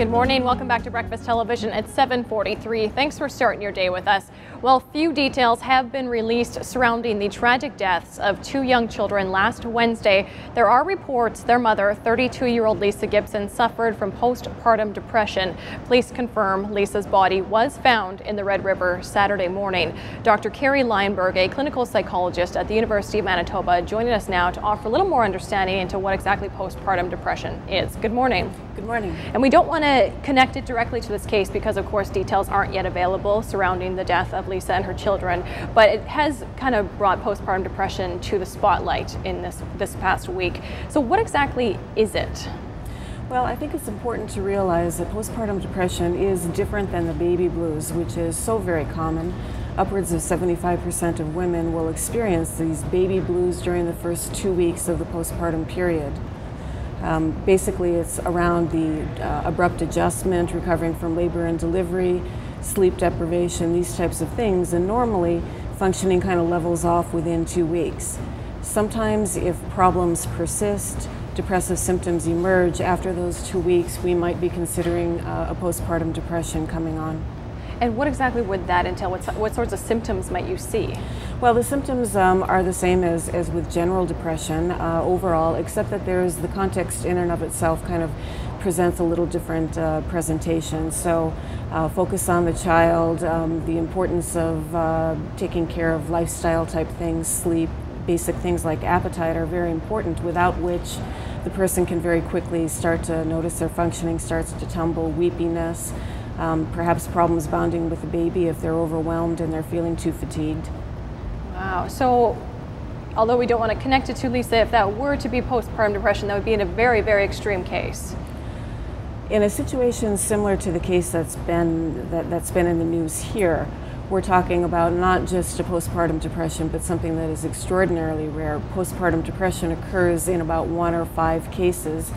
Good morning. Welcome back to Breakfast Television at 7:43. Thanks for starting your day with us. Well, few details have been released surrounding the tragic deaths of two young children last Wednesday. There are reports their mother, 32-year-old Lisa Gibson, suffered from postpartum depression. Police confirm Lisa's body was found in the Red River Saturday morning. Dr. Carrie Lionberg, a clinical psychologist at the University of Manitoba, joining us now to offer a little more understanding into what exactly postpartum depression is. Good morning. Good morning. And we don't want to connect it directly to this case because, of course, details aren't yet available surrounding the death of Lisa and her children, but it has kind of brought postpartum depression to the spotlight in this past week. So what exactly is it? Well, I think it's important to realize that postpartum depression is different than the baby blues, which is so very common. Upwards of 75% of women will experience these baby blues during the first 2 weeks of the postpartum period. Basically, it's around the abrupt adjustment, recovering from labor and delivery, sleep deprivation, these types of things, and normally functioning kind of levels off within 2 weeks. Sometimes if problems persist, depressive symptoms emerge after those 2 weeks, we might be considering a postpartum depression coming on. And what exactly would that entail? What sorts of symptoms might you see? Well, the symptoms are the same as with general depression overall, except that there's the context in and of itself kind of presents a little different presentation. So focus on the child, the importance of taking care of lifestyle type things, sleep, basic things like appetite are very important, without which the person can very quickly start to notice their functioning starts to tumble, weepiness, perhaps problems bonding with the baby if they're overwhelmed and they're feeling too fatigued. Wow. So although we don't want to connect it to Lisa, if that were to be postpartum depression, that would be in a very, very extreme case. In a situation similar to the case that's been in the news here, we're talking about not just a postpartum depression, but something that is extraordinarily rare. Postpartum depression occurs in about 1 or 5 cases,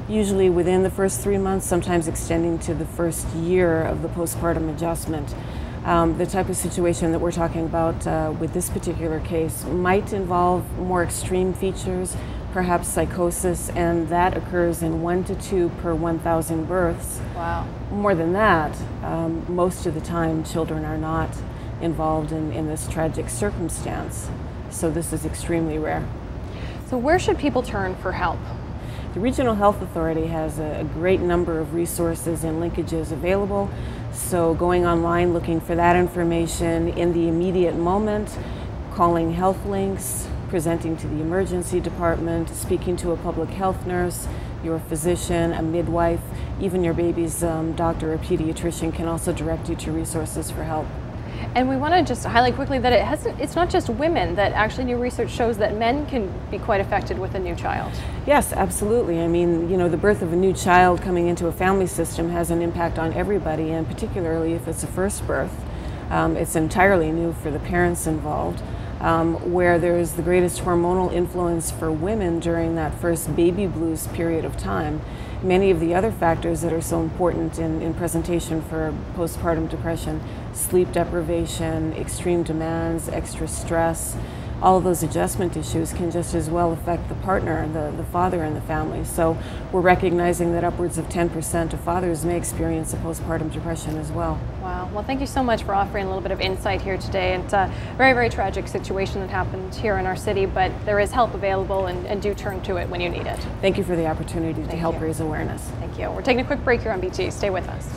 usually within the first 3 months, sometimes extending to the first year of the postpartum adjustment. The type of situation that we're talking about with this particular case might involve more extreme features, perhaps psychosis, and that occurs in 1 to 2 per 1,000 births. Wow. More than that, most of the time children are not involved in this tragic circumstance. So this is extremely rare. So where should people turn for help? The Regional Health Authority has a great number of resources and linkages available. So going online, looking for that information in the immediate moment, calling health links, presenting to the emergency department, speaking to a public health nurse, your physician, a midwife, even your baby's doctor or pediatrician can also direct you to resources for help. And we want to just highlight quickly that it's not just women, that actually new research shows that men can be quite affected with a new child. Yes, absolutely. I mean, you know, the birth of a new child coming into a family system has an impact on everybody, and particularly if it's a first birth. It's entirely new for the parents involved. Where there is the greatest hormonal influence for women during that first baby blues period of time. Many of the other factors that are so important in presentation for postpartum depression, sleep deprivation, extreme demands, extra stress, all of those adjustment issues can just as well affect the partner, the father in the family. So we're recognizing that upwards of 10% of fathers may experience a postpartum depression as well. Wow. Well, thank you so much for offering a little bit of insight here today. It's a very, very tragic situation that happened here in our city, but there is help available, and do turn to it when you need it. Thank you for the opportunity to help raise awareness. Thank you. We're taking a quick break here on BT. Stay with us.